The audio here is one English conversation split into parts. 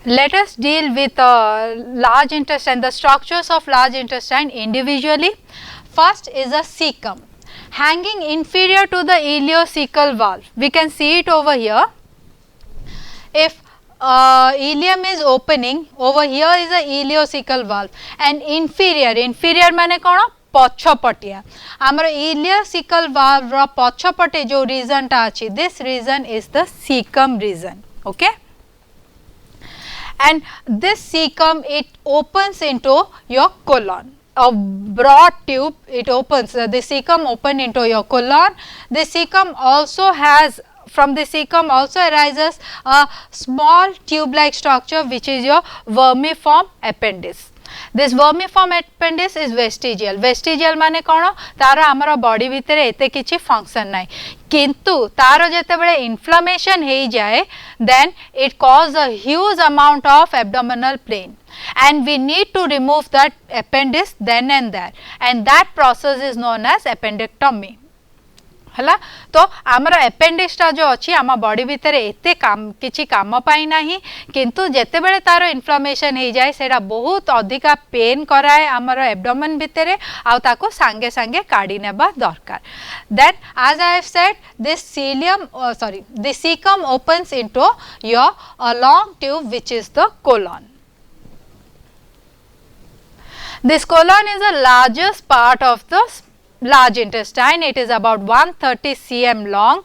let us deal with large intestine, the structures of large intestine individually. First is a cecum, hanging inferior to the ileocecal valve. We can see it over here. If ileum is opening, over here is a ileocecal valve, and inferior माने कौन पछपटिया आमर ileocaecal valve रो पछपटे जो region टा अछि, this region is the cecum region. Okay, and this cecum, it opens into your colon. A broad tube, it opens, the cecum open into your colon. The cecum also has, from the cecum also arises a small tube like structure which is your vermiform appendix. This vermiform appendix is vestigial. Vestigial माने कौन, तार आमर body भितर एते किछि function नाही, किंतु तार जेतेबेले इन्फ्लेमेशन हे जाए, then it cause a huge amount of abdominal pain, and we need to remove that appendix then and there, and that process is known as appendectomy. हला तो आमर एपेंडिक्स टा जो अच्छी आम बॉडी भितर एते काम किछि काम पाई नाही, किंतु जेते बेले तार इन्फ्लेमेशन हो जाए सेटा बहुत अधिका पेन कराए आमर एब्डोमेन भितर, आ ताको सांगे सांगे काढी नेबा दरकार. Then as I have said, this cecum opens into your long tube which is the colon. This colon is the largest part of the large intestine. It is about 130 cm long.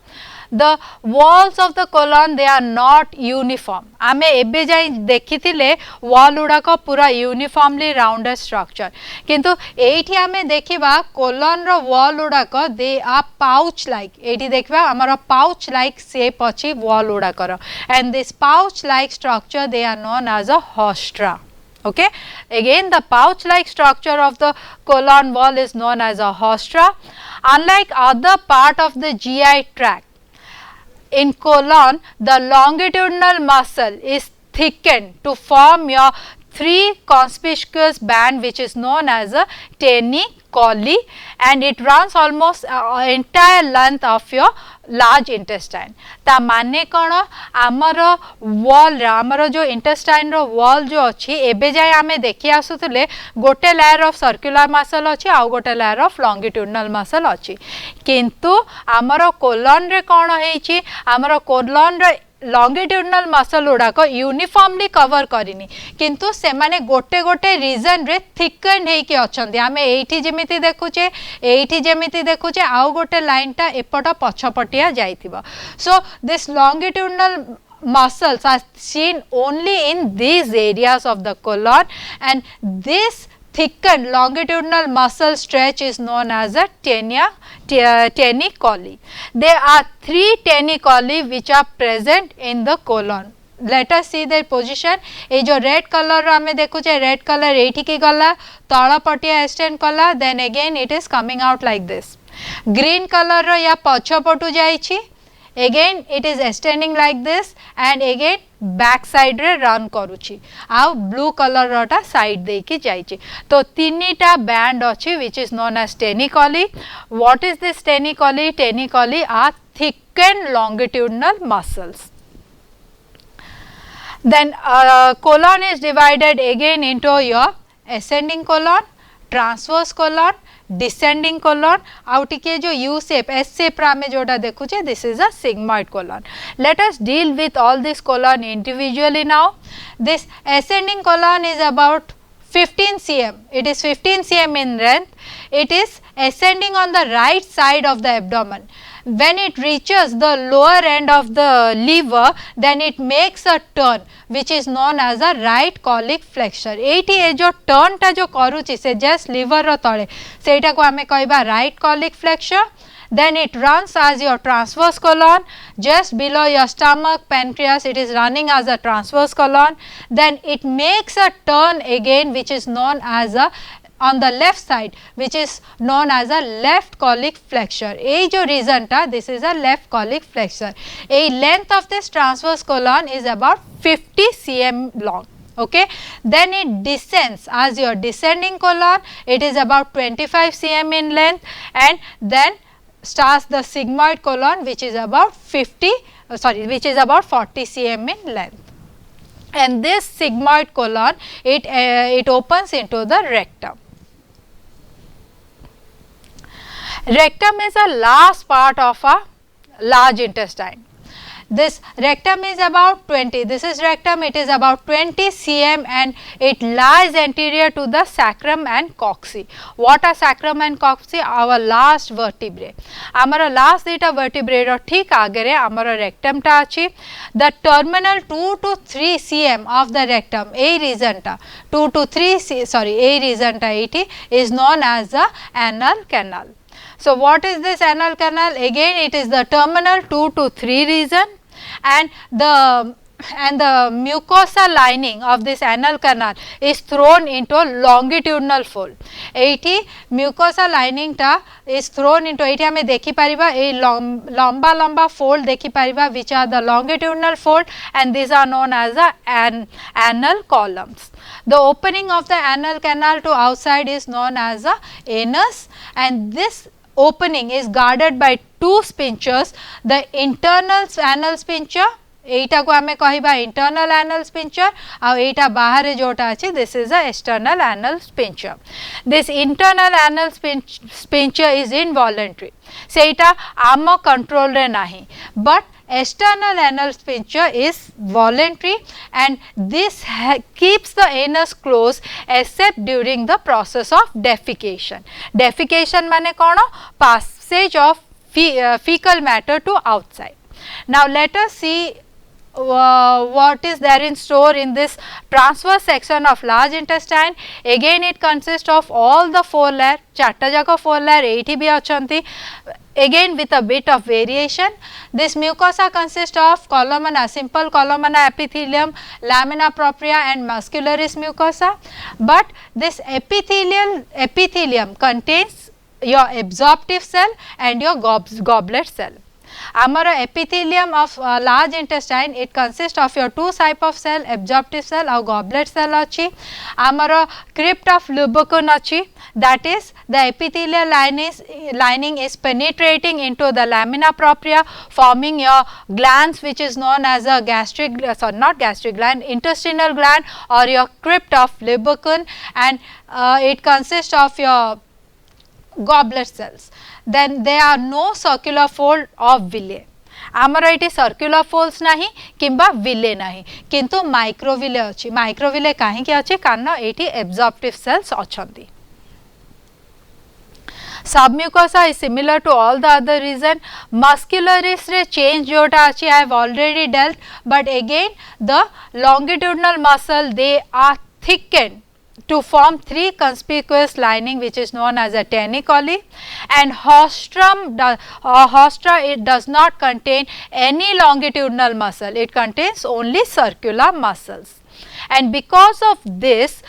The walls of the colon, they are not uniform. आमे एबे जाई देखिथिले wall उडाको पूरा uniformly rounded structure, किंतु एठी आमे देखिबा colon row wall उडाको they are pouch like. एठी देखिबा हमर pouch like shape अछि wall उडाकर, and this pouch like structure they are known as a haustra. Okay, again the pouch like structure of the colon wall is known as a haustra. Unlike other part of the GI tract, in colon the longitudinal muscle is thickened to form your three conspicuous band which is known as a tenicolli, and it runs almost entire length of your large intestine. ता माने कौन, आमर wall आमर जो intestine रो wall जो अच्छी एबे जाए आमे देखि आसुतले गोटे लेयर ऑफ सर्कुलर मसल अच्छी आउ गोटे लेयर ऑफ लॉन्गिट्यूडिनल मसल अच्छी, किंतु आमर कोलन रे कौन हेछि, आमर कोलन रे लॉन्गिट्यूडिनल मसल गुड़ाक यूनिफॉर्मली कवर करनी, किंतु से माने गोटे गोटे रीजन रे थिकन हेकि अछंती. आमे एठी जेमिति देखुचे, एठी जेमिति देखुचे, आउ गोटे लाइन टा एपट पछपटिया जाइथिबो. So this longitudinal muscles are seen only in these areas of the colon, and this thickened longitudinal muscle stretch is known as a tenicolli. There are three tenicolli which are present in the colon. Let us see their position. ये जो red color आमे देखुचे, red color एठी की गला तळ पटिया extend कला, then again it is coming out like this. Green color रो या पछ पटु जाइछि, again it is extending like this, and again back side रे run करूची, आउ blue color रोटा side दे की जाइची. तो तीनीटा band अछि which is known as tenicolli. What is this tenicolli? Tenicolli are thickened longitudinal muscles. Then colon is divided again into your ascending colon, transverse colon, descending colon, आउ टिके जो U shape, S shape रामे जोड़ा देखुचे, this is a sigmoid colon. Let us deal with all this colon individually now. This ascending colon is about 15 cm. It is 15 cm in length. It is ascending on the right side of the abdomen. When it reaches the lower end of the liver, then it makes a turn which is known as a right colic flexure. एठी ए जो turn टा जो करूची से just liver रो तळे सेटा को हमें कहबा right colic flexure. Then it runs as your transverse colon, just below your stomach, pancreas, it is running as a transverse colon. Then it makes a turn again which is known as a on the left side, which is known as a left colic flexure. A jo reason ta, this is a left colic flexure. A length of this transverse colon is about 50 cm long. Okay, then it descends as your descending colon. It is about 25 cm in length, and then starts the sigmoid colon which is about 40 cm in length. and this sigmoid colon it opens into the rectum. Rectum is the last part of a large intestine. This rectum is about 20, this is rectum, it is about 20 cm and it lies anterior to the sacrum and coccyx. What are sacrum and coccyx? Our last vertebrae. Amara last dita vertebrae ro thik agare amara rectum ta achi. The terminal 2 to 3 cm of the rectum, a region ta 2 to 3 a region ta iti is known as the anal canal. So, what is this anal canal? Again it is the terminal 2 to 3 region, and the mucosa lining of this anal canal is thrown into longitudinal fold. Eiti mucosa lining ta is thrown into, eiti ame dekhi pariba ei lamba fold dekhi pariba which are the longitudinal fold, and these are known as the anal columns. The opening of the anal canal to outside is known as the anus, and this opening is guarded by two sphincters, the internal anal sphincter, एटा को आमे कहिबा internal anal sphincter, और एटा बाहर जोटा अछि this is the external anal sphincter. This internal anal sphincter is involuntary, सेटा आम control रे नाही, but external anal sphincter is voluntary, and this keeps the anus closed except during the process of defecation. Defecation माने कोन? Passage of fecal matter to outside. Now let us see what is there in store in this transverse section of large intestine. Again it consists of all the 4 layer, chatta jaka 4 layer eiti bi achanti, again with a bit of variation. This mucosa consists of columna, simple columna epithelium, lamina propria and muscularis mucosa, but this epithelium contains your absorptive cell and your goblet cell. Amara epithelium of large intestine, it consists of your two type of cell, absorptive cell or goblet cell achi. Amara crypt of Lubbock achi, that is the epithelial lining is penetrating into the lamina propria, forming your glands which is known as a gastric, not gastric gland, intestinal gland or your crypt of Lubbock, and it consists of your goblet cells. Then there are no circular fold of villi. आमर ये circular folds नहीं किंबा विले नहीं, किंतु माइक्रोविले अच्छी. माइक्रोविले कहीं अच्छे कारण ये एब्जॉर्प्टिव सेल्स अच्छी. Submucosa is similar to all the other region. Muscularis रे change जोटा अच्छी I have already dealt, but again the longitudinal muscle they are thickened to form 3 conspicuous lining which is known as a tenicolli, and rostra it does not contain any longitudinal muscle, it contains only circular muscles, and because of this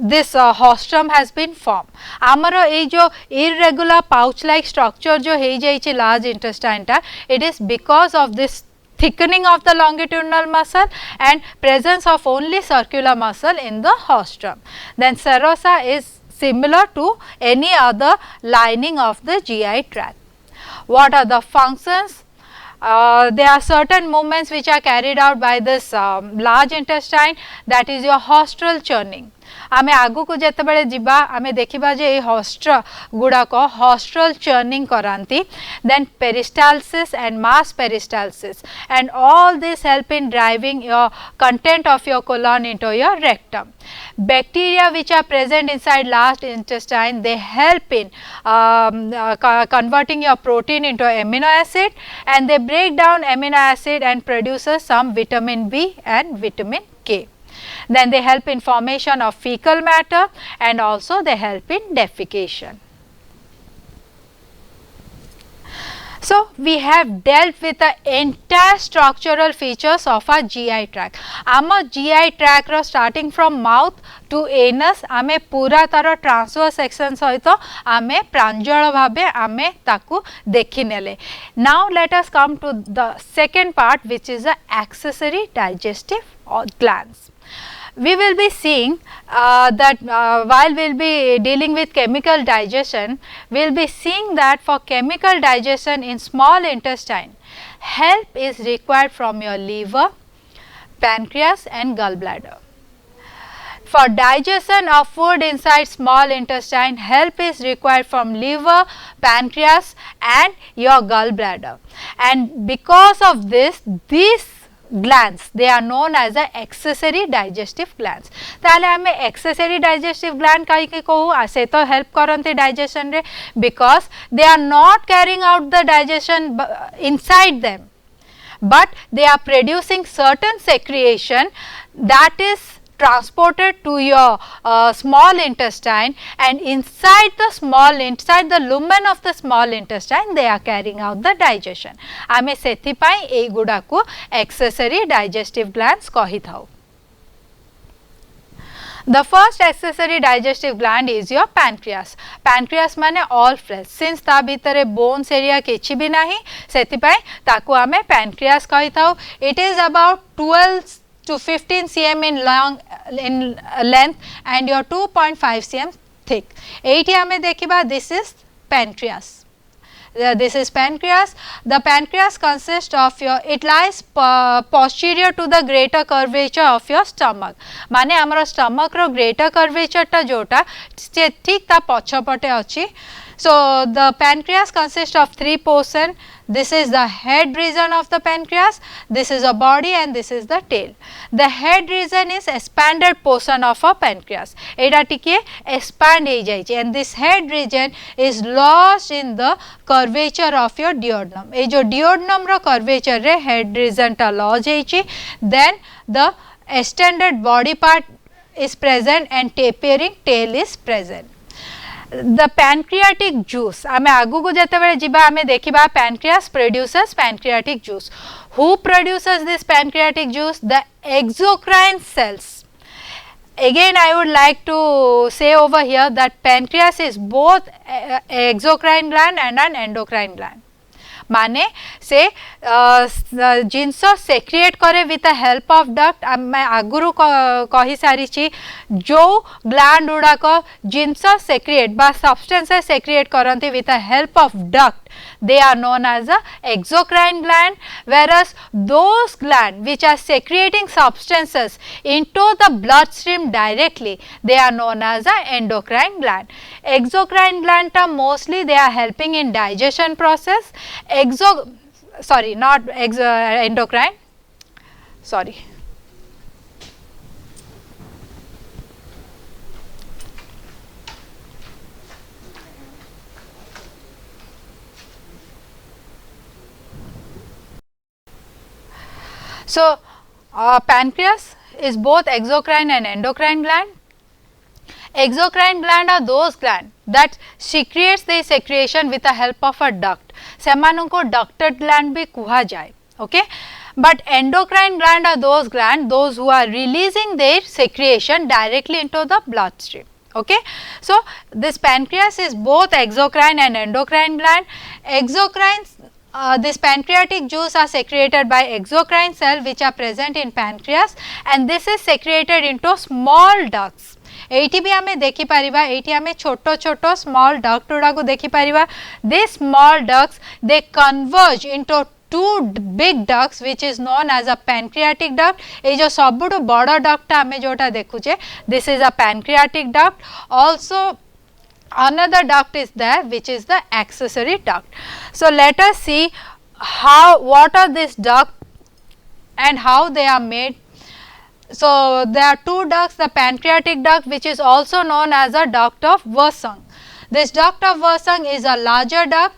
rostrum has been formed. आमर ये जो irregular pouch like structure जो है जाइए large intestine टा, it is because of this thickening of the longitudinal muscle and presence of only circular muscle in the rostrum. Then serosa is similar to any other lining of the GI tract. What are the functions? There are certain movements which are carried out by this large intestine, that is your rostral churning. आमे आगु को जेते बेले जिबा आमे देखिबा जे ए हॉस्ट्रा गुडा को हॉस्ट्रल churning करांती, then peristalsis and mass peristalsis, and all this help in driving your content of your colon into your rectum. Bacteria which are present inside large intestine, they help in converting your protein into amino acid, and they break down amino acid and produces some vitamin B and vitamin K. Then they help in formation of fecal matter, and also they help in defecation. So, we have dealt with the entire structural features of our GI tract. Our GI tract starting from mouth to anus, आमे पूरा तार transverse section सहित आमे प्रांजल भाबे आमे ताकू देखि नेले. Now let us come to the second part, which is the accessory digestive glands. We will be seeing that while we will be dealing with chemical digestion, we will be seeing that for chemical digestion in small intestine, help is required from your liver, pancreas and gallbladder. For digestion of food inside small intestine, help is required from liver, pancreas and your gallbladder. And because of this, these glands, they are known as the accessory digestive glands. ताले हमें accessory digestive gland कहीं के कहूँ आसे तो help करते digestion रे, because they are not carrying out the digestion inside them, but they are producing certain secretion that is transported to your small intestine, and inside the lumen of the small intestine they are carrying out the digestion. आमे सेथि पाई ए गुडा को accessory digestive glands कही थाउ. The first accessory digestive gland is your pancreas. Pancreas माने all flesh. Since ता भीतरे bones area किछि भी नहीं, सेथि पाई ताकू आमे pancreas कही थाउ. It is about 12 to 15 cm in length and your 2.5 cm thick. एठी हमें देखिबा, this is pancreas. This is pancreas. The pancreas consists of your, it lies posterior to the greater curvature of your stomach. माने हमरो stomach रो greater curvature टा जोटा ठीक ता पछपटे अछि. So the pancreas consists of three portions. This is the head region of the pancreas, this is a body and this is the tail. The head region is expanded portion of a pancreas. एटा टिके expand हो जाइए, and this head region is lost in the curvature of your duodenum. ए जो duodenum रो curvature रे head region टा lost होइछि. Then the extended body part is present and tapering tail is present. The pancreatic juice, आमे आगु को जते बेले जिबा आमे देखिबा pancreas produces pancreatic juice. Who produces this pancreatic juice? The exocrine cells. Again I would like to say over here that pancreas is both exocrine gland and an endocrine gland. माने से जिनस सेक्रिएट करे with the help of duct. मैं आगुरु कही सारी जो gland गुड़ाक जिनस सेक्रिएट बा substances सेक्रिएट करते with the help of duct, they are known as a exocrine gland, whereas those gland which are secreting substances into the bloodstream directly, they are known as a endocrine gland. Exocrine gland are mostly they are helping in digestion process. Endocrine, sorry. So, pancreas is both exocrine and endocrine gland. Exocrine gland are those gland that secretes the secretion with the help of a duct. सेमानको ducted gland भी कुहा जाए, okay? But endocrine gland are those gland those who are releasing their secretion directly into the bloodstream. Okay, so this pancreas is both exocrine and endocrine gland. Exocrine, this pancreatic juice are secreted by exocrine cell which are present in pancreas, and this is secreted into small ducts. एठी भी हमें देखि परिबा, एठी हमें छोटो छोटो small duct गुड़ा को देखि परिबा. These small ducts they converge into two big ducts which is known as a pancreatic duct. ए जो सबुठु बड़ duct हमें जोटा देखुचे, this is a pancreatic duct. Also another duct is there which is the accessory duct. So let us see what are these duct and how they are made. So there are two ducts, the pancreatic duct which is also known as a duct of Wirsung. This duct of Wirsung is a larger duct.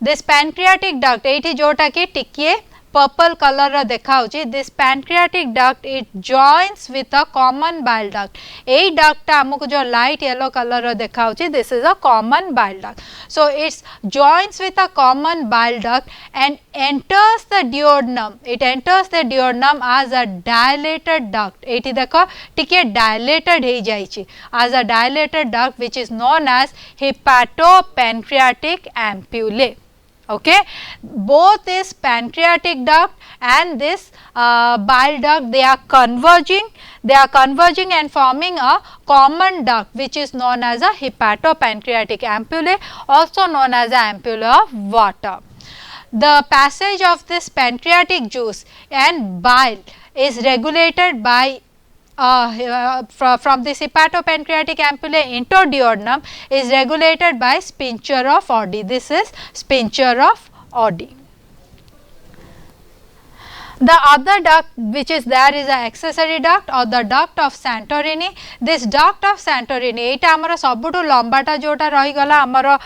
This pancreatic duct, एठी जोटा के टिकिए purple color रा देखाउची, this pancreatic duct it joins with a common bile duct. A duct टा हमको जो light yellow color रा देखाउची, this is a common bile duct. So it joins with a common bile duct and enters the duodenum. It enters the duodenum as a dilated duct. एठी देखो टिके dilated hey जाइची as a dilated duct which is known as hepatopancreatic ampullae. Okay, both this pancreatic duct and this bile duct they are converging and forming a common duct which is known as a hepatopancreatic ampullae, also known as the ampulla of water. The passage of this pancreatic juice and bile is regulated by from this hepatopancreatic ampullae into duodenum is regulated by sphincter of Oddi. This is sphincter of Oddi. The other duct which is there is a accessory duct or the duct of Santorini. This duct of Santorini एटा आमर सबुठु लंबाटा जोटा रही गला आमर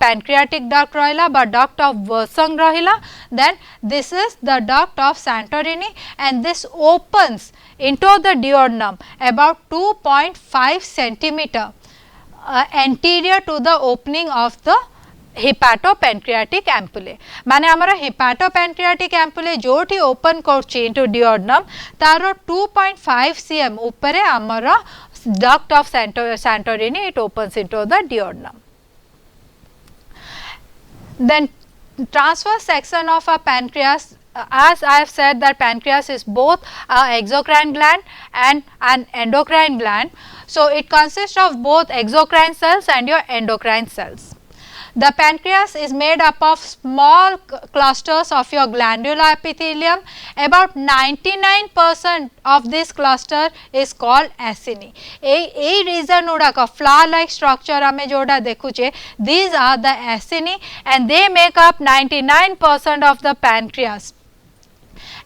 pancreatic duct रहिला but duct of Wirsung रहिला. Then this is the duct of Santorini and this opens into the duodenum about 2.5 centimeter anterior to the opening of the hepatopancreatic ampullae. माने आमर hepatopancreatic ampullae जोठी open करछि into duodenum तारो 2.5 cm ऊपरे आमर duct of Santorini it opens into the duodenum. Then transverse section of a pancreas, as I have said that pancreas is both an exocrine gland and an endocrine gland. So, it consists of both exocrine cells and your endocrine cells. The pancreas is made up of small clusters of your glandular epithelium. About 99% of this cluster is called acini. A reason udaka flower like structure ame joda dekhuche, these are the acini and they make up 99% of the pancreas.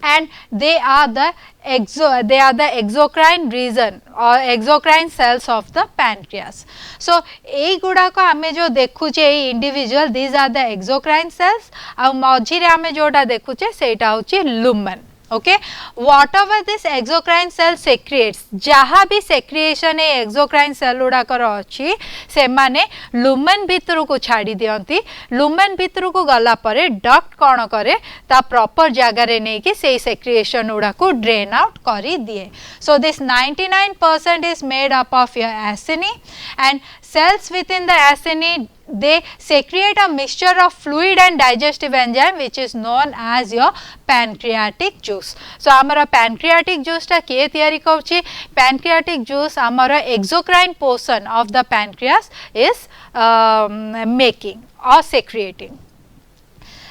And they are the exocrine region or exocrine cells of the pancreas. So, ei gudako ame jo dekhuche ei individual, these are the exocrine cells au majhire ame joda dekhuche seita hochi lumen. Okay, whatever this exocrine cell secretes, jaha bhi secretion e exocrine cell udakar achi se mane lumen bhitru ku chhadi diyanti. Lumen bhitru ku gala pare duct kono kare ta proper jaga re nei ki sei secretion udaku drain out kari diye. So this 99% is made up of your acini and cells within the acini they secrete a mixture of fluid and digestive enzyme which is known as your pancreatic juice. So, amara pancreatic juice ta kiye tiyari kauchi? Pancreatic juice amara exocrine portion of the pancreas is making or secreting.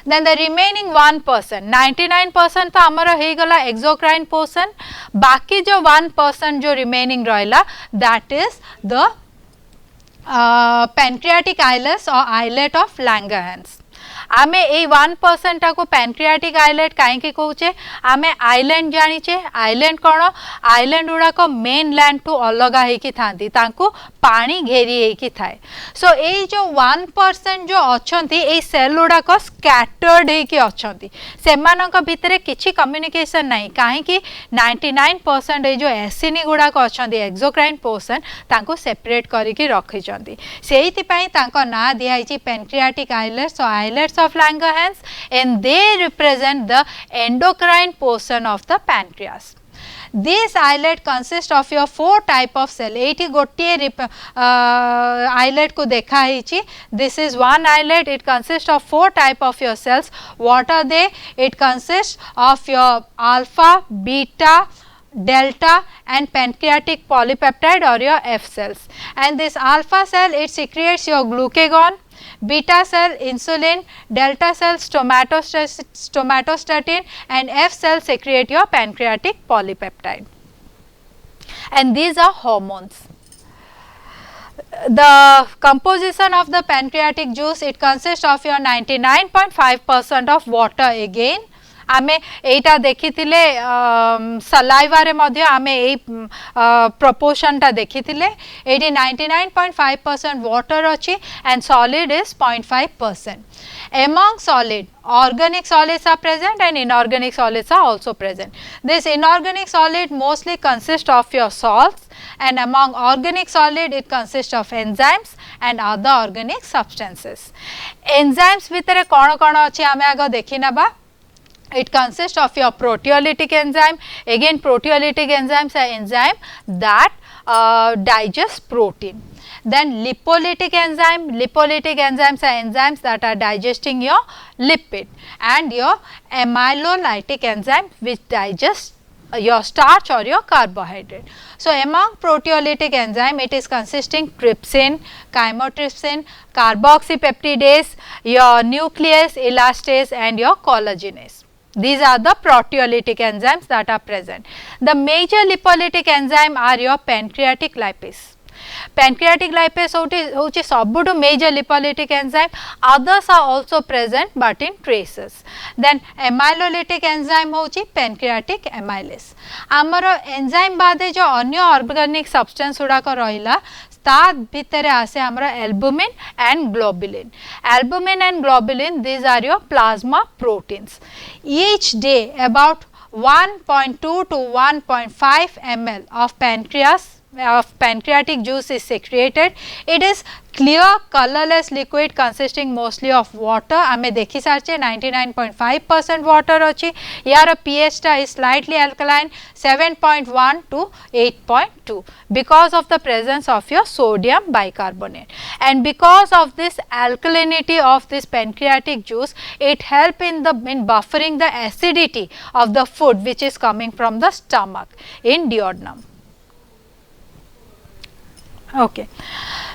Then the remaining 1%, 99% तो हमारा हे गला exocrine portion, बाकी जो 1% जो remaining रहिला that is the pancreatic islets or islet of Langerhans. आमे ए 1% टाको pancreatic islet कहीं कौचे आमे आइलैंड जानीचे आइलैंड कौन आइलैंड गुड़ाक मेन लैंड टू अलग होकी थांती तांको पानी घेरी होकी थाए. सो ए जो 1% जो अच्छी ए सेल गुड़ाक स्कैटर्ड होकी अच्छी सेमानक भितरे किछि कम्युनिकेशन नहीं कहीं 99% ए जो एसिनी गुड़ाक अच्छी एक्सोक्राइन पोर्शन तांको सेपरेट करके रखिछंती सेहिति पई तांको ना दियाइछि पैनक्रियाटिक आइलेट्स और islets of Langerhans and they represent the endocrine portion of the pancreas. This islet consists of your 4 type of cell. Eighty गोटे islet को देखा है. This is one islet. It consists of 4 type of your cells. What are they? It consists of your alpha, beta, delta and pancreatic polypeptide or your F cells. And this alpha cell it secretes your glucagon, beta cell insulin, delta cell stomatostatin and F cell secrete your pancreatic polypeptide. And these are hormones. The composition of the pancreatic juice it consists of your 99.5% of water again. आमे एटा देखिथिले saliva रे मध्य आमे ए proportion टा देखिथिले eighty 99.5% water अछि and solid is 0.5%. Among solid, organic solids are present and inorganic solids are also present. This inorganic solid mostly consists of your salts and among organic solid it consists of enzymes and other organic substances. Enzymes भितरे कोन कोन अछि आमे आगो देखि नबा. It consists of your proteolytic enzyme. Again proteolytic enzymes are enzyme that digest protein. Then lipolytic enzymes are enzymes that are digesting your lipid and your amylolytic enzyme which digest your starch or your carbohydrate. So, among proteolytic enzyme it is consisting trypsin, chymotrypsin, carboxypeptidase, your nuclease, elastase and your collagenase. These are the proteolytic enzymes that are present. The major lipolytic enzyme are your pancreatic lipase. Pancreatic lipase hochi sabutu major lipolytic enzyme. Others are also present but in traces. Then amylolytic enzyme hochi pancreatic amylase. Amaro enzyme बादे जो अन्य organic substance गुड़ाक रहिला ता भितर आसे हमरा albumin and globulin. Albumin and globulin, these are your plasma proteins. Each day about 1.2 to 1.5 ml of pancreatic juice is secreted. It is clear colorless liquid consisting mostly of water. आमे देखी सारचे 99.5% water अच्छी. यार pH टा is slightly alkaline 7.1 to 8.2 because of the presence of your sodium bicarbonate. And because of this alkalinity of this pancreatic juice, it help in buffering the acidity of the food which is coming from the stomach in duodenum. Okay.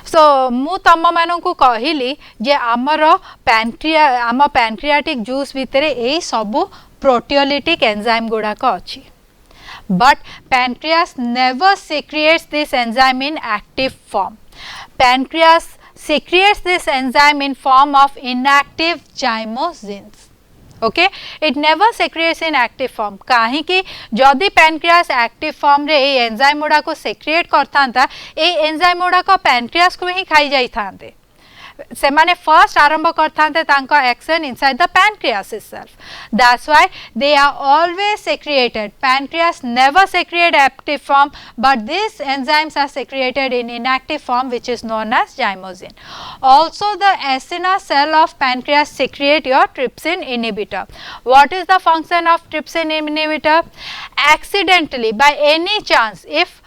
So मु तम मानकु कहिली जे आमर pancreatic juice भितरे ए सबु proteolytic enzyme गुड़ाक अच्छी. But pancreas never secretes this enzyme in active form. Pancreas secretes this enzyme in form of inactive zymogens. Okay, it never secretes in active form. काहे कि जदि pancreas active form रे ए enzyme गुड़ा को secrete करतांता, ए enzyme गुड़ा को pancreas को ही खाई जाई थांते. से माने first आरंभ करतांते तांका action inside the pancreas itself. That's why they are always secreted. Pancreas never secrete active form, but these enzymes are secreted in inactive form, which is known as zymogen. Also, the acinar cell of pancreas secrete your trypsin inhibitor. What is the function of trypsin inhibitor? Accidentally, by any chance, if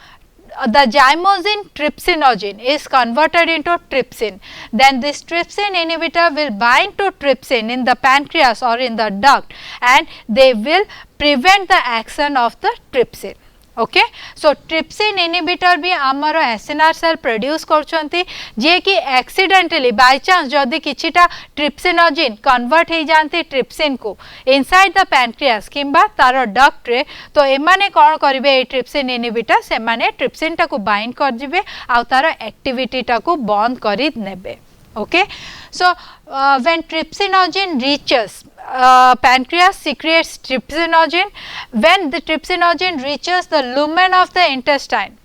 the zymogen trypsinogen is converted into trypsin, then this trypsin inhibitor will bind to trypsin in the pancreas or in the duct, and they will prevent the action of the trypsin. Okay, so trypsin inhibitor भी आमर acinar cell produce करछंती जे कि accidentally by chance जदि किछिटा trypsinogen convert हो जानती trypsin को inside the pancreas किंबा तारो duct रे, तो एमाने कौन करिवे ए trypsin inhibitor से माने trypsin टा को bind कर दिवे आउ तारो activity टा को बंद करी नेबे. Okay, so when trypsinogen reaches pancreas secretes trypsinogen. When the trypsinogen reaches the lumen of the intestine,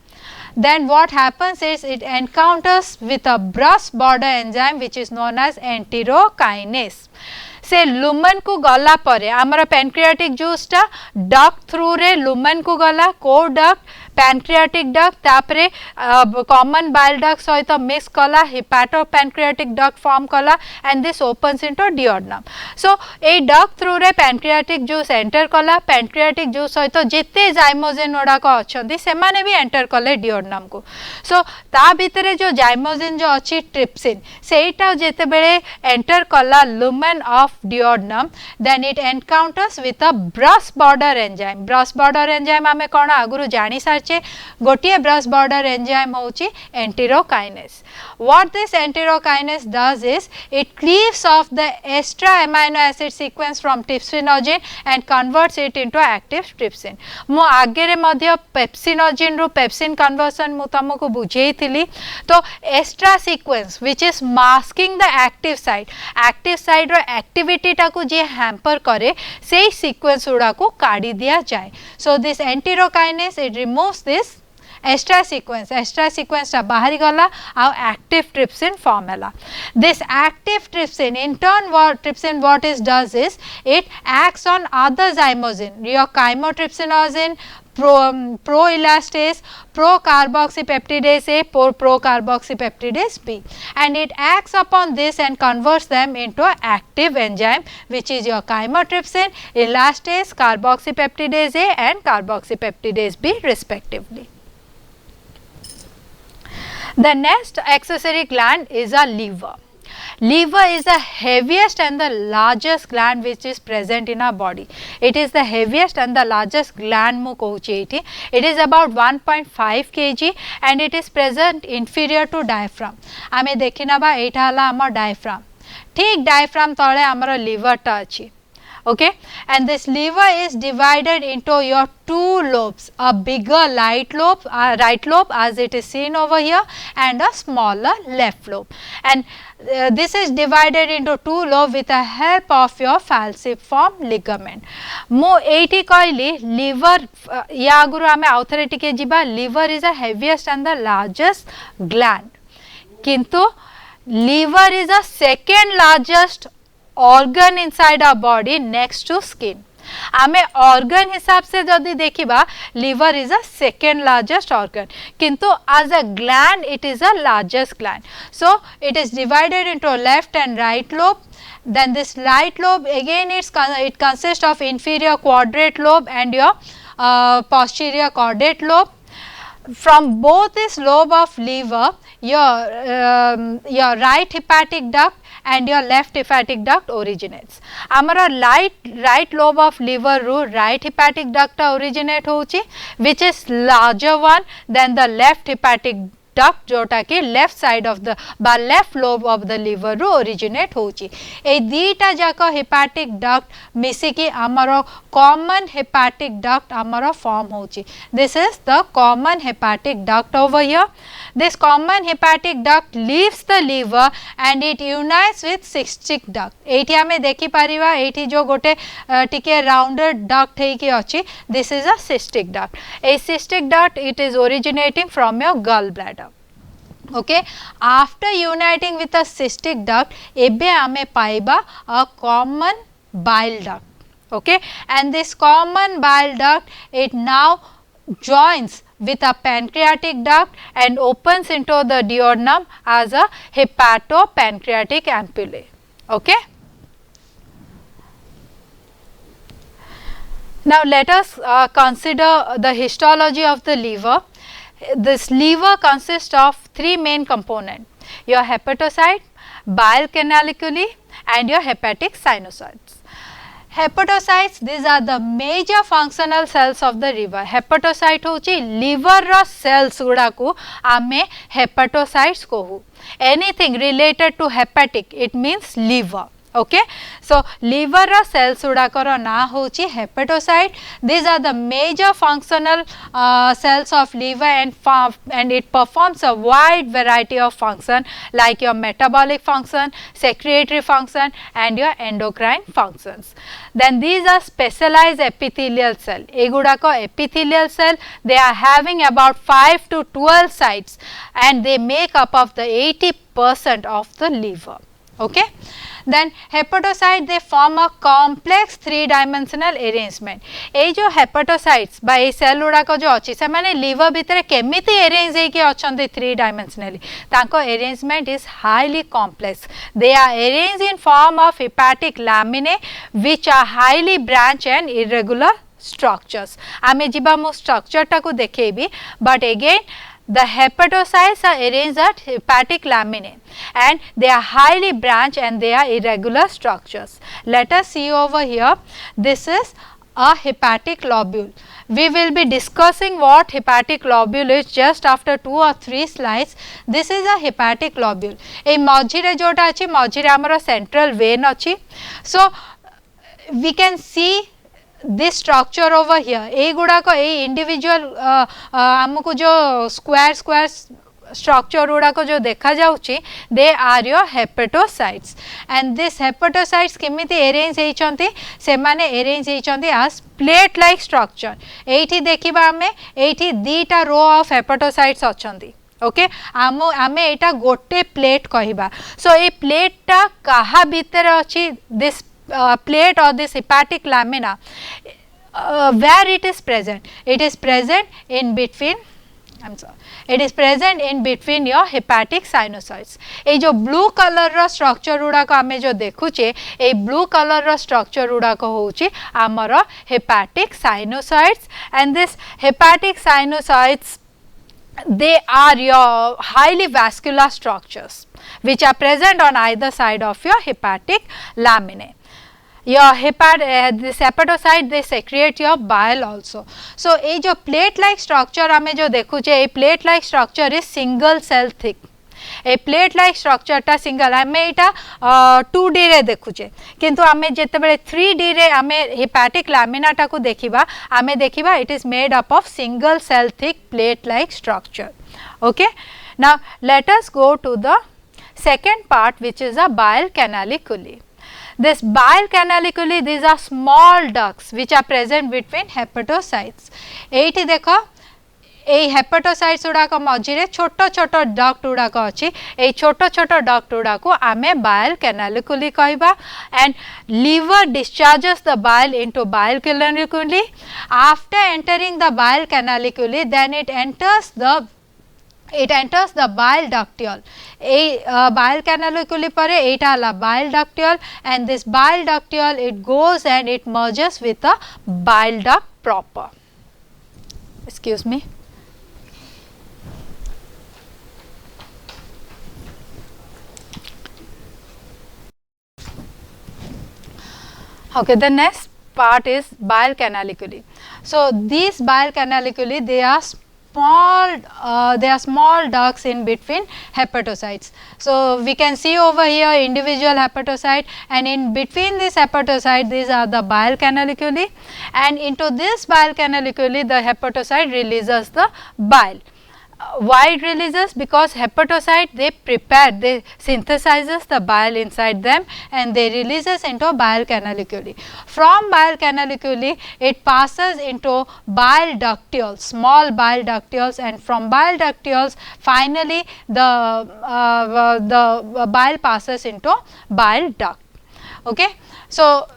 then what happens is it encounters with a brush border enzyme which is known as enterokinase. से lumen को गला परे आमर pancreatic juice टा duct through रे lumen को गला को डक्ट पैनक्रियाटिक डक्ट तापरे कॉमन बाइल डक्ट सहित मिक्स कला हिपाटो पैनक्रियाटिक डक्ट फॉर्म कला and this opens into duodenum. So A duct through रे पैनक्रियाटिक जूस एंटर कला पैनक्रियाटिक जूस सहित जेते जाइमोजेन गुड़ाक अच्छे से माने भी एंटर कले डिओडनम को. सो ता भितरे जो जाइमोजेन जो अच्छी ट्रिप्सिन सेटा जेते बेले एंटर कला lumen of duodenum, then it encounters with a brush border enzyme. Brush border enzyme आमे कौन आगुरु जानी सारचे गोटिए brush border enzyme होची enterokinase. What this enterokinase does is it cleaves off the extra amino acid sequence from trypsinogen and converts it into active trypsin. मु आगे रे मध्य pepsinogen रो pepsin conversion मु तमको बुझेई थिली. तो extra sequence which is masking the active site row activity टाकू जे hamper करे से sequence गुड़ा को काढ़ी दिया जाए. So this enterokinase it removes this extra sequence टा बाहरी गला आउ active trypsin form हला. This active trypsin in turn what it does is it acts on other zymogen, your chymotrypsinogen, proelastase, procarboxypeptidase A, procarboxypeptidase B, and it acts upon this and converts them into active enzyme which is your chymotrypsin, elastase, carboxypeptidase A and carboxypeptidase B respectively. The next accessory gland is a liver. Liver is the heaviest and the largest gland which is present in our body. It is the heaviest and the largest gland mu kohuchi eti. It is about 1.5 kg and it is present inferior to diaphragm. आमे देखिना बा एटा हला हमर diaphragm. ठीक diaphragm तळे हमर liver टा अछि. Okay, and this liver is divided into your two lobes, a bigger right lobe as it is seen over here, and a smaller left lobe, and this is divided into two lobes with the help of your falciform ligament. Mu eiti कहली liver या आगुरु आमे आउथरे टिके जिबा, liver is the heaviest and the largest gland, किंतु liver is the second largest organ inside our body next to skin. आमे organ हिसाब से जदि देखिबा liver is the second largest organ, किंतु as a gland it is the largest gland. So it is divided into left and right lobe. Then this right lobe again it consists of inferior quadrate lobe and your posterior caudate lobe. From both this lobe of liver, your right hepatic duct and your left hepatic duct originates. Amara right lobe of liver ru right hepatic duct originate होची, which is larger one than the left hepatic duct जोटा कि left side of the बा left lobe of the liver ru originate होची. ए दीटा जाको hepatic duct मिसिकी आमरो common hepatic duct आमरो form होची. This is the common hepatic duct over here. This common hepatic duct leaves the liver and it unites with cystic duct. एठी आमे देखि परिवा, एठी जो गोटे टिके rounded duct हेकी अछि, this is a cystic duct. A cystic duct, it is originating from your gallbladder. Okay, after uniting with a cystic duct, ebe ame paiba a common bile duct. Okay, and this common bile duct, it now joins with a pancreatic duct and opens into the duodenum as a hepatopancreatic ampullae. Okay. Now let us consider the histology of the liver. This liver consists of three main components: your hepatocyte, bile canaliculi, and your hepatic sinusoids. Hepatocytes, these are the major functional cells of the liver. Hepatocyte होची liver रो cells गुड़ा को आमे hepatocytes कहू. Anything related to hepatic, it means liver. Okay, so liver row cells गुड़ा करो ना होची hepatocyte. These are the major functional cells of liver, and it performs a wide variety of function like your metabolic function, secretory function, and your endocrine functions. Then these are specialized epithelial cell. Egudako epithelial cell, they are having about 5 to 12 sites, and they make up of the 80% of the liver. Okay. Then hepatocyte, they form a complex three-dimensional arrangement. ए जो hepatocytes बा ए cell उड़ा को जो अच्छी से मैंने liver भीतर केमिति arrange है कि अच्छे three-dimensionally. तांको arrangement is highly complex. They are arranged in form of hepatic laminae, which are highly branched and irregular structures. आमे जिबा मो structure टा को देखे भी, but again the hepatocytes are arranged at hepatic laminae, and they are highly branched and they are irregular structures. Let us see over here. This is a hepatic lobule. We will be discussing what hepatic lobule is just after 2 or 3 slides. This is a hepatic lobule. A मझिरे जोटा अछि, मझिरे हमरो central vein अछि. So we can see this structure over here. ए गुड़ा को ए individual हमको जो square structure गुड़ा को जो देखा जाउची, they are your hepatocytes, and this hepatocytes केमिति arrange हेइचंती, से माने arrange हेइचंती as plate like structure. एठी देखिबा हमें एठी दीटा row of hepatocytes अछंती. ओके, आमे एटा गोटे प्लेट कहिबा. सो ए प्लेट टा काहा भीतर अछि, this plate or this hepatic lamina, where it is present? It is present in between, it is present in between your hepatic sinusoids. ए जो blue color रो structure उड़ा को आमे जो देखुचे, ए blue color रो structure उड़ा को होची आमरो hepatic sinusoids, and this hepatic sinusoids, they are your highly vascular structures which are present on either side of your hepatic laminae. Your this hepatocyte, they secrete your bile also. So ए जो plate like structure हमें जो देखुचे, ए plate like structure is single cell thick. A plate like structure टा single आम यहाँ 2D रे देखुचे किंतु आम जिते 3D रे आम हेपाटिक लैमिना टा को देखा आम देखा it is made up of single cell thick plate like structure. Okay, now let us go to the second part, which is a bile canaliculi. This bile canaliculi, these are small ducts which are present between hepatocytes. एठी देखो ए हेपाटोसाइट्स गुड़ाक मझे छोट छोट duct गुड़ाक अच्छी ए छोट छोट duct गुड़ाक आमे बाइल कैनालिकुली कहबा. And liver discharges the bile into bile canaliculi. After entering the bile canaliculi then it enters the bile ductule. Bile canaliculi pare eta la bile ductule, and this bile ductule it goes and it merges with the bile duct proper. Excuse me. Okay, the next part is bile canaliculi. So these bile canaliculi, they are small ducts in between hepatocytes. So we can see over here individual hepatocyte, and in between this hepatocyte these are the bile canaliculi, and into this bile canaliculi the hepatocyte releases the bile. Why it releases? Because hepatocyte they synthesizes the bile inside them and they releases into bile canaliculi. From bile canaliculi it passes into bile ductules, small bile ductules, and from bile ductules finally the bile passes into bile duct. Okay. So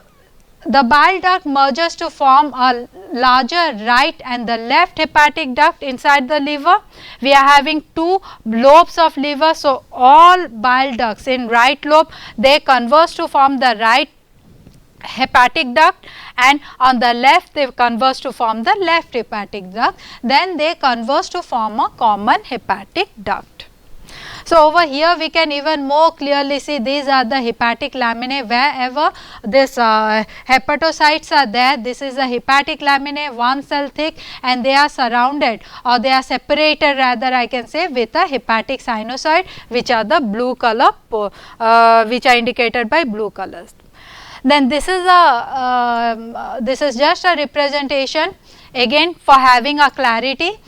the bile duct merges to form a larger right and the left hepatic duct inside the liver. We are having two lobes of liver, so all bile ducts in right lobe they converge to form the right hepatic duct, and on the left they converge to form the left hepatic duct, then they converge to form a common hepatic duct. So over here we can even more clearly see these are the hepatic laminae. Wherever this hepatocytes are there, this is a hepatic laminae, one cell thick, and they are surrounded or they are separated rather I can say with a hepatic sinusoid, which are the blue color which are indicated by blue colors. Then this is just a representation again for having a clarity.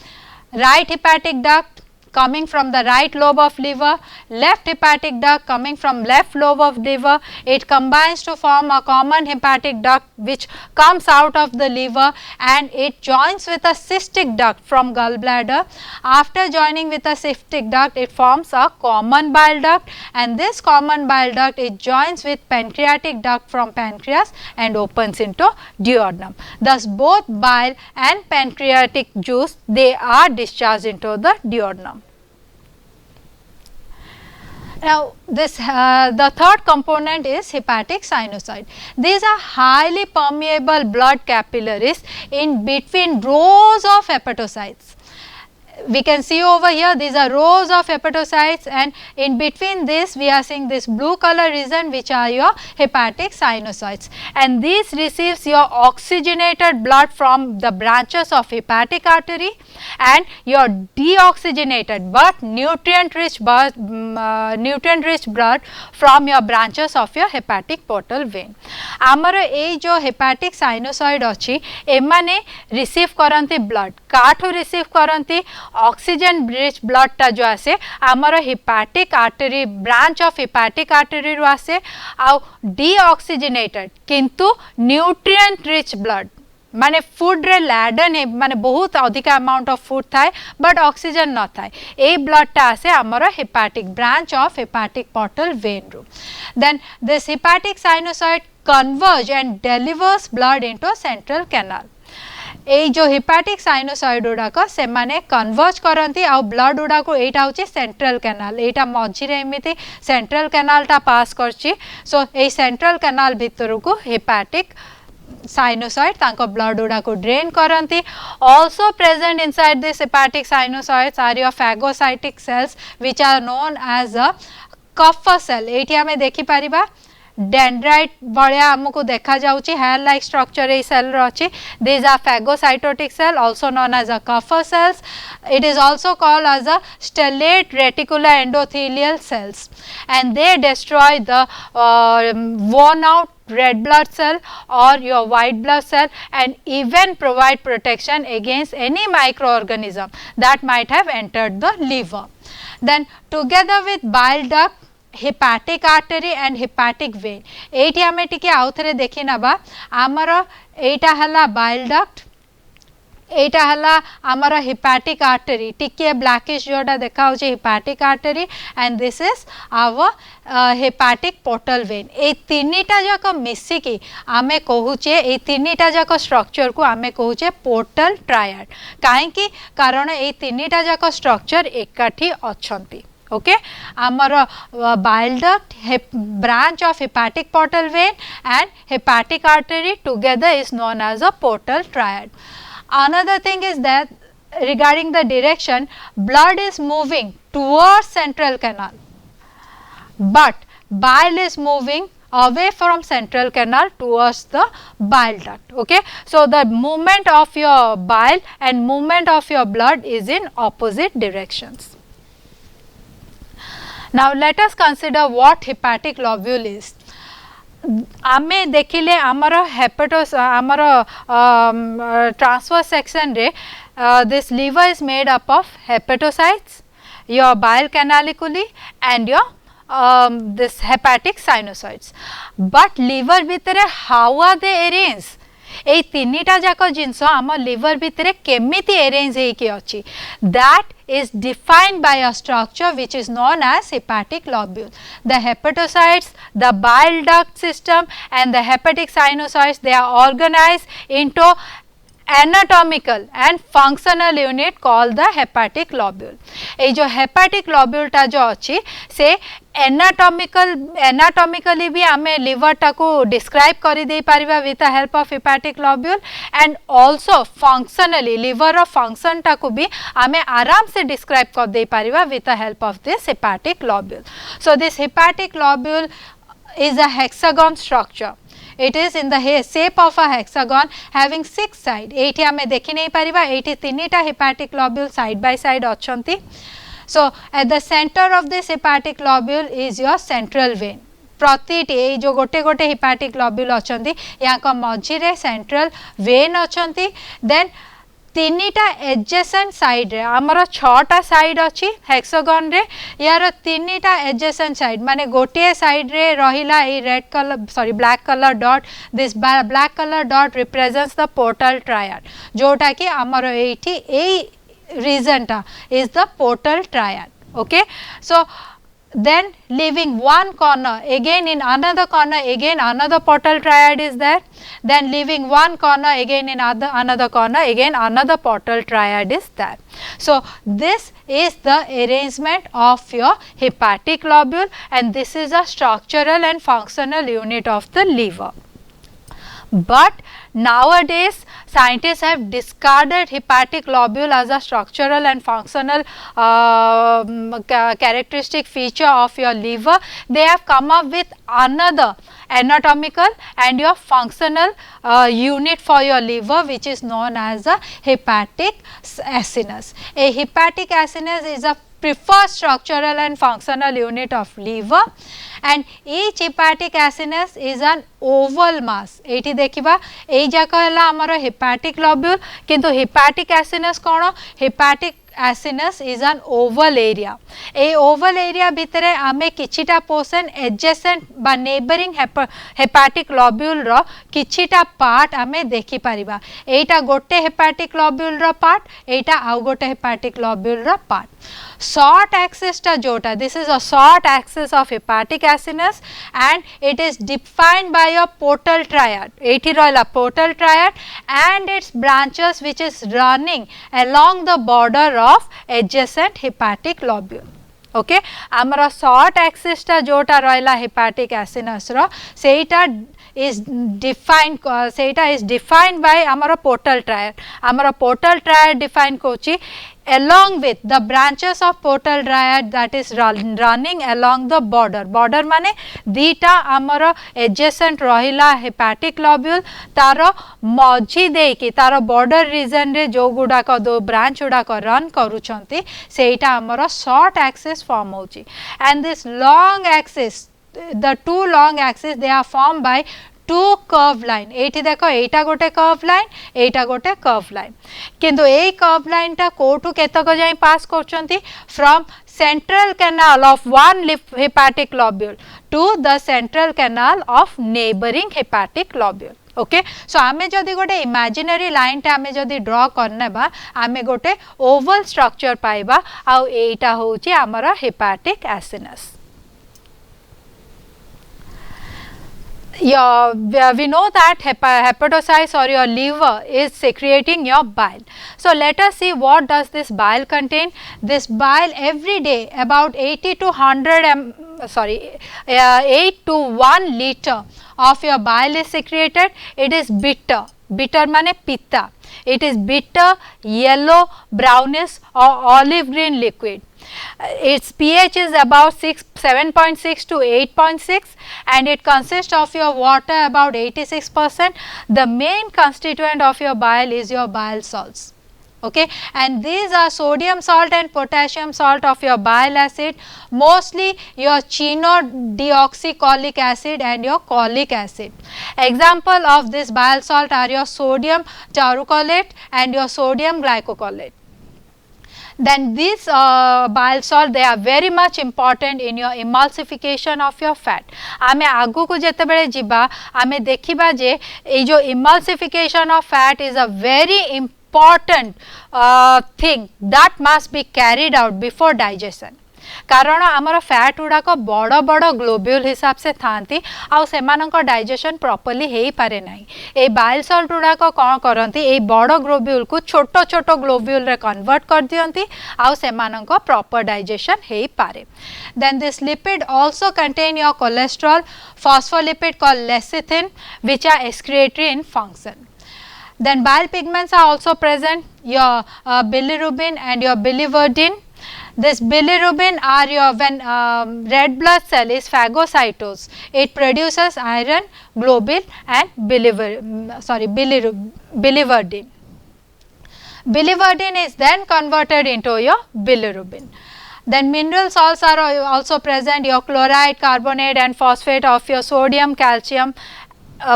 Right hepatic duct coming from the right lobe of liver, left hepatic duct coming from left lobe of liver, it combines to form a common hepatic duct which comes out of the liver and it joins with a cystic duct from gallbladder. After joining with a cystic duct, it forms a common bile duct, and this common bile duct it joins with pancreatic duct from pancreas and opens into duodenum. Thus both bile and pancreatic juice they are discharged into the duodenum. Now this the third component is hepatic sinusoid. These are highly permeable blood capillaries in between rows of hepatocytes. We can see over here these are rows of hepatocytes, and in between this we are seeing this blue color region which are your hepatic sinusoids, and these receives your oxygenated blood from the branches of hepatic artery and your deoxygenated but nutrient rich blood from your branches of your hepatic portal vein. आमर ए जो hepatic sinusoid अच्छी एमाने receive करंती blood काठू receive करंती oxygen rich blood टा जो आसे आमर hepatic artery branch of hepatic artery रो आसे आ डीऑक्सीजनेटेड किंतु न्यूट्रिएंट रिच ब्लड माने फूड रे लैडन माने बहुत अधिक अमाउंट ऑफ फूड थाए बट ऑक्सीजन न थाए ए ब्लड टा आसे आमर hepatic branch of hepatic portal vein रो. Then this hepatic sinusoid converge and delivers blood into central canal. ए जो हेपाटिक साइनोसॉइड गुड़ाक से माने कन्वर्ज करती आ ब्लड गुड़ाक एटा होची सेंट्रल कैनाल एटा मझी रे एमिति सेंट्रल कैनाल टा पास करची. सो ए सेंट्रल कैनाल भितर को हेपाटिक साइनोसॉइड तांको ब्लड गुड़ाक ड्रेन करती. Also present inside this hepatic sinusoids are your phagocytic cells which are known as a Kupffer cell. एटी आमे देखि परिबा डेंड्राइट भाया आमको देखा जाउची hair like structure ए cell रो अछि. These are phagocytotic cell also known as a Kupffer cells. It is also called as a stellate reticular endothelial cells, and they destroy the worn out red blood cell or your white blood cell, and even provide protection against any microorganism that might have entered the liver. Then together with bile duct, hepatic artery and hepatic vein, eighty आमे टिके आउ थरे देखि नबा. आमर एटा हला bile duct, एटा हला आमर hepatic artery, टिके blackish जोटा देखा होचे hepatic artery, and this is our hepatic portal vein. ए तीनिटा जाक मिसी की आमे कहूचे, ए तीनिटा जाक स्ट्रक्चर को आमे कहूचे portal triad. काहे की कारण ए तीनिटा जाक स्ट्रक्चर एकाठी अछंती. Okay, आमर bile duct, branch of hepatic portal vein and hepatic artery together is known as a portal triad. Another thing is that regarding the direction, blood is moving towards central canal, but bile is moving away from central canal towards the bile duct. Okay, so the movement of your bile and movement of your blood is in opposite directions. Now let us consider what hepatic lobule is. आमे देखिले आमर हेपेटोस आमर transverse section रे this liver is made up of hepatocytes, your bile canaliculi and your this hepatic sinusoids. But liver भितरे how are they arranged? ए तीनिटा जाक जिनस आम liver भितर केमिति अरेंज हेकी अछि, that is defined by a structure which is known as hepatic lobule. The hepatocytes, the bile duct system and the hepatic sinusoids, they are organized into anatomical and functional unit called the hepatic lobule. ए जो hepatic lobule टा जो अछि से anatomically भी आमे liver टाको describe करि दे परिबा with the help of hepatic lobule, and also functionally liver रो फंक्शन टाको भी आमे आराम से डिस्क्राइब कर दे परिबा with the help of this hepatic lobule. So this hepatic lobule is a hexagon structure. It is in the shape of a hexagon having 6 sides. एठी आमे देखि नै परिबा, एठी तीनिटा hepatic lobule side by side अछंती. So at the center of this hepatic lobule is your central vein. प्रतिटी ए जो गोटे गोटे hepatic lobule अछंती याक मझी रे central vein अछंती. Then तीनिटा एडजेसेंट साइड रे आमर छटा साइड अछि हेक्सागन रे, यार तीनिटा एडजेसेंट साइड माने गोटे साइड रे रहिला ए red colour sorry black colour dot. This black colour dot represents the portal triad, जोटा कि आमर एठी ए रीजन टा is the portal triad. Okay, so then leaving one corner again in another corner again another portal triad is there, then leaving one corner again in another corner again another portal triad is there. So this is the arrangement of your hepatic lobule, and this is a structural and functional unit of the liver. But nowadays scientists have discarded hepatic lobule as a structural and functional characteristic feature of your liver. They have come up with another anatomical and your functional unit for your liver, which is known as a hepatic acinus. A hepatic acinus is a preferred structural and functional unit of liver, and each hepatic acinus is an oval mass. एठी देखिबा ए जाका हला हमर hepatic lobule, किंतु hepatic acinus cone? hepatic acinus is an oval area. A oval area भितरे आमे किछिटा portion adjacent बा neighboring hepatic lobule रो किछिटा part आमे देखि परिबा. एटा गोटे hepatic lobule रो पार्ट, एटा आउ गोटे hepatic lobule रो पार्ट. Short axis टा जोटा, this is a short axis of hepatic acinus, and it is defined by a portal triad. एठी रहला portal triad and its branches which is running along the border of adjacent hepatic lobule. Okay, आमर short axis टा जोटा रहला hepatic acinus रो सेटा is defined सेटा is defined by आमर portal triad आमर portal triad define Kochi along with the branches of portal triad that is running along the border माने दीटा आमर adjacent रहिला hepatic lobule तारो मझी देकी तारो border region रे जो गुडा को दो branch गुडा को run करूछंती सेटा आमर short axis form होची and this long axis the two long axes they are formed by two curve line एठी देखो एटा गोटे curve line एटा गोटे curve line किंतु ए curve line टा कोठु केतक जाई पास करचंती from central canal of one hepatic lobule to the central canal of neighboring hepatic lobule okay so आमे जदि गोटे इमेजिनरी लाइन टा आमे जदि ड्रॉ करनेबा आमे गोटे ओवल स्ट्रक्चर पाइबा आ एटा होची हमर hepatic acinus we know that hepatocytes or your liver is secreting your bile. So let us see what does this bile contain. This bile every day about 80 to 8 to 1 liter of your bile is secreted. It is bitter. Bitter mane pitta. It is bitter, yellow, brownish or olive green liquid. Its pH is about 7.6 to 8.6 and it consists of your water about 86%. The main constituent of your bile is your bile salts. Okay, and these are sodium salt and potassium salt of your bile acid, mostly your chenodeoxycholic acid and your cholic acid. Example of this bile salt are your sodium taurocolate and your sodium glycocolate. Then these bile salt they are very much important in your emulsification of your fat. आमे आगु को जेते बेले जिबा आमे देखिबा जे ए जो emulsification of fat is a very important thing that must be carried out before digestion. कारण आमर फैट गुड़ा को बड़ बड़ ग्लोब्यूल हिसाब से थांती आउ सेमानक डाइजेशन प्रॉपर्ली हेई पारे नाही ए बाइल सॉल्ट गुड़ा को कौन करंती ए बड़ ग्लोब्यूल को छोटो छोटो ग्लोब्यूल रे कन्वर्ट कर दियंती आउ सेमानक प्रॉपर डाइजेशन हेई पारे. Then this lipid also contain your cholesterol, phospholipid called lecithin which are excretory in function. Then bile pigments are also present, your bilirubin and your biliverdin. This bilirubin are your when red blood cell is phagocytosed, it produces iron, globin and biliverdin. Biliverdin is then converted into your bilirubin. Then mineral salts are also present, your chloride, carbonate and phosphate of your sodium, calcium,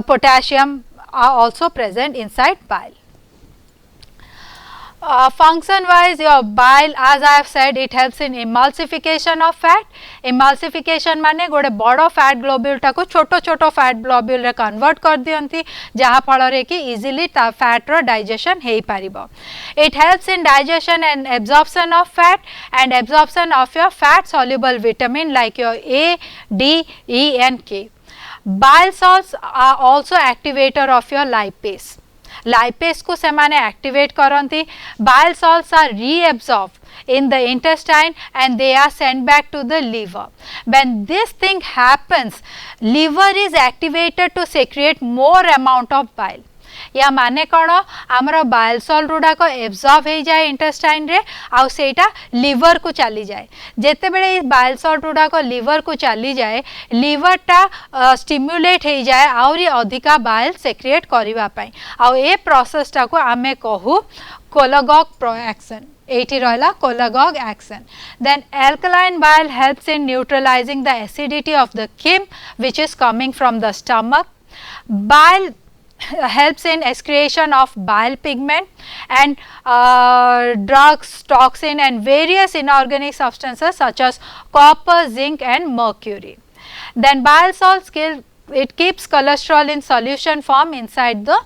potassium are also present inside bile. Function wise your bile as I have said it helps in emulsification of fat. Emulsification माने गोटे बड़ fat globule टाको छोटो छोटो fat globule रे convert कर दियंती जहा फल रे कि इजीली फैट रो डाइजेशन हेई पारिबो. It helps in digestion and absorption of fat and absorption of your fat soluble vitamin like your A, D, E and K. Bile salts are also activator of your lipase. Lipase को सेमाने activate करंती. Bile salts are reabsorbed in the intestine and they are sent back to the liver. When this thing happens, liver is activated to secrete more amount of bile. या माने कौन आमर bile salt गुड़ा को absorb हो जाए intestine रे आउ सेटा लिवर को चली जाए. जेते बेले बाइल सॉल्ट गुड़ा को लिवर को चली जाए लिवर टा स्टिम्युलेट हो जाए आउरी अधिका बाइल सेक्रिएट करिवा पई आउ ए प्रोसेस टा को आमे कहू कोलागॉग एक्शन. एटी रहला कोलागॉग action. Then alkaline bile helps in neutralizing the acidity of the chyme which is coming from the stomach. Bile helps in excretion of bile pigment and drugs, toxin and various inorganic substances such as copper, zinc and mercury. Then bile salts it keeps cholesterol in solution form inside the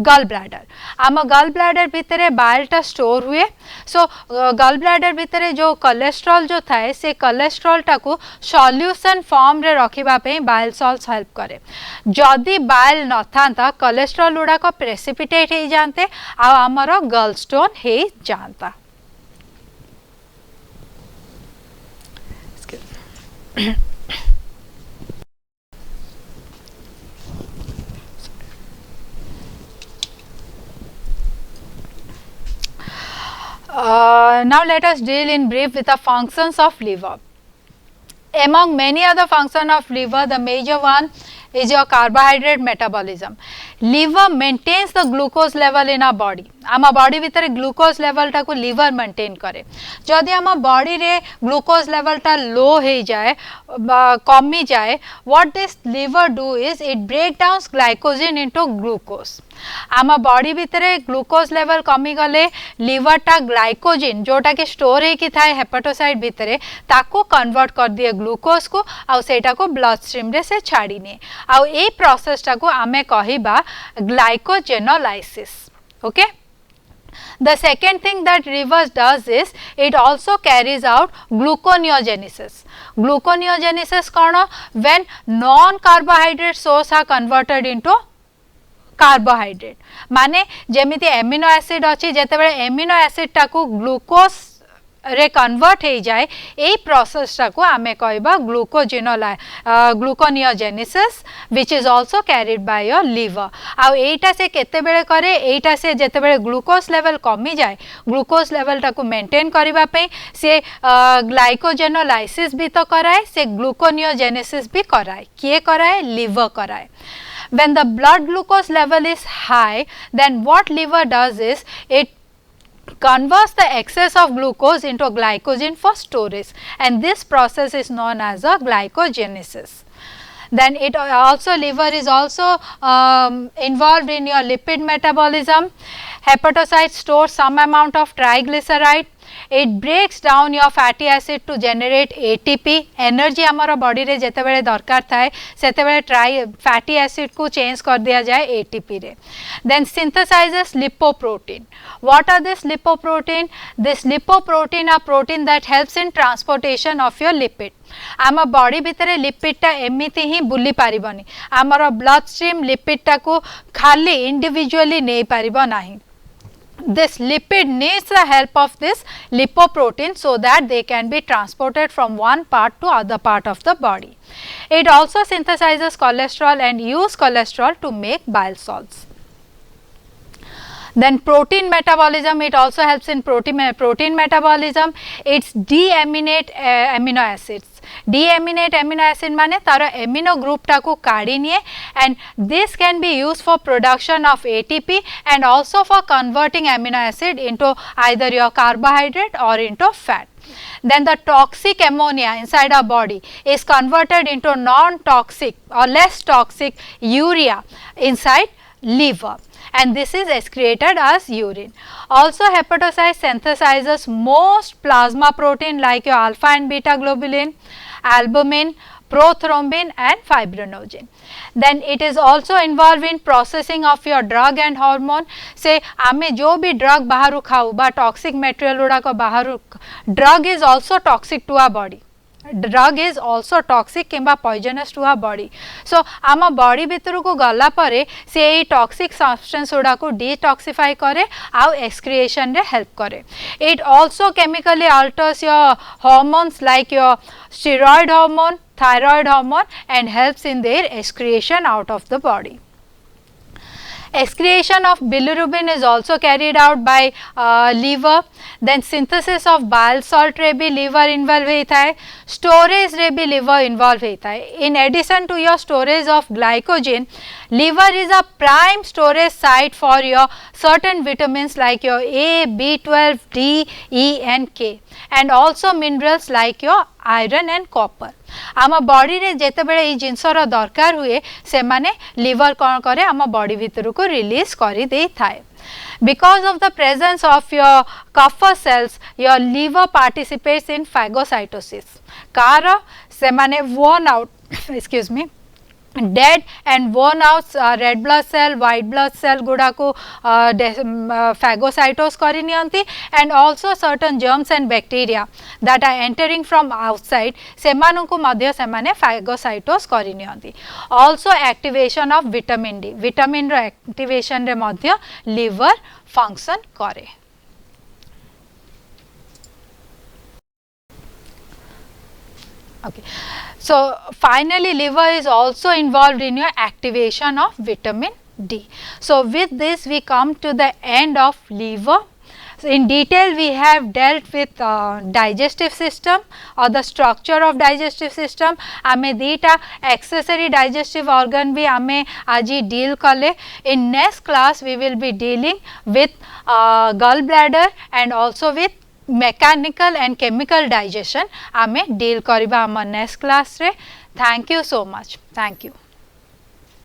gallbladder. आम gallbladder भितरे bile टा store हुए. So gallbladder भितरे जो cholesterol जो थाए से cholesterol टा को solution form रे रखिबा पे bile salts help करे. जदि bile न थांता cholesterol गुड़ा को precipitate ही जानते आ आमरो gallstone ही जानता. Now let us deal in brief with the functions of liver. Among many other functions of liver, the major one is your carbohydrate metabolism. Liver maintains the glucose level in our body. आम body भितर glucose level टाको liver maintain करे. जदि आम body रे glucose level टा लो हो जाए कमी जाए, what this liver do is it break down glycogen into glucose. आम बॉडी भितर ग्लूकोज लेवल कमी गले लिवर टा ग्लाइकोजेन जोटा कि स्टोर होकी थाए हेपाटोसाइट भितर ताको कन्वर्ट कर दिए ग्लूकोज को आउ सेटा को ब्लड स्ट्रीम रे से छाड़ी ने. आउ ए प्रोसेस टा को आमे कहिबा glycogenolysis. Okay. The second thing that liver does is it also carries out gluconeogenesis. Gluconeogenesis कौन? When non-carbohydrate source are converted into carbohydrate. माने जेमिति एमिनो एसिड अच्छी जेतेबेले एमिनो एसिड टाकू ग्लूकोज रे कन्वर्ट हो जाए ए प्रोसेस टाकू आमे कहबा gluconeogenesis which is also carried by your liver. आ एटा से केतेबेले करे एटा से जेतेबेले ग्लूकोज लेवल कमी जाए ग्लूकोज लेवल टाकू मेंटेन करबा पे से ग्लाइकोजेनोलाइसिस भी तो कराए से ग्लूकोनियोजेनेसिस भी कराए. किए कराए? लिवर कराए. When the blood glucose level is high, then what liver does is it converts the excess of glucose into glycogen for storage, and this process is known as a glycogenesis. Then it also liver is also involved in your lipid metabolism. Hepatocyte stores some amount of triglyceride. It breaks down your fatty acid to generate ATP. Energy हमारा body रे जेते बेले दरकार थाए सेते बेले fatty acid को change कर दिया जाए ATP रे. Then synthesizes lipoprotein. What are this lipoprotein? This lipoprotein are protein that helps in transportation of your lipid. आम बॉडी भितर लिपिड टा एमिति ही बुली पारिबनी. आमर ब्लड स्ट्रीम लिपिड टा को खाली इंडिविजुअली नहीं पारिबो नाही. This lipid needs the help of this lipoprotein so that they can be transported from one part to other part of the body. It also synthesizes cholesterol and use cholesterol to make bile salts. Then protein metabolism, it also helps in protein metabolism. It's deaminate amino acids. Deaminate amino acid माने तारा amino group टाको काढ़ी निये, and this can be used for production of ATP and also for converting amino acid into either your carbohydrate or into fat. Then the toxic ammonia inside our body is converted into non-toxic or less toxic urea inside liver, and this is excreted as urine. Also hepatocyte synthesizes most plasma protein like your alpha and beta globulin, albumin, prothrombin and fibrinogen. Then it is also involved in processing of your drug and hormone. से आमे जो भी drug Bahru खाऊ बा toxic material उड़ा को Bahru, drug is also toxic to our body. Drug is also toxic किंबा poisonous to our body. So आम body भितर को गला परे से toxic substance उड़ा को detoxify करे आउ excretion रे help करे. It also chemically alters your hormones like your steroid hormone, thyroid hormone and helps in their excretion out of the body. Excretion of bilirubin is also carried out by liver. Then synthesis of bile salt रे भी liver involve होता है. Storage रे भी liver involve होता है. In addition to your storage of glycogen, liver is a prime storage site for your certain vitamins like your A, B12, D, E and K, and also minerals like your iron and copper. आम body रे जेते बेले ई जिंसर दरकार हुए से माने liver कौन करे आम बॉडी भितर को रिलीज करी दे थाए. Because of the presence of your Kupffer cells, your liver participates in phagocytosis. Car से माने worn out excuse me dead and worn out red blood cell, white blood cell गुड़ा को phagocytose करी नियंती, and also certain germs and bacteria that are entering from outside सेमानु को मध्य सेमाने phagocytose करी नियंती. Also activation of vitamin D, vitamin row activation रे मध्य liver function करे. Okay. So finally liver is also involved in your activation of vitamin D. So with this we come to the end of liver. So, in detail we have dealt with digestive system or the structure of digestive system. आमे दीटा accessory digestive organ भी आमे आजी deal कले. In next class we will be dealing with gallbladder and also with mechanical and chemical digestion. आमे deal करिबा आम next class रे. Thank you so much. Thank you.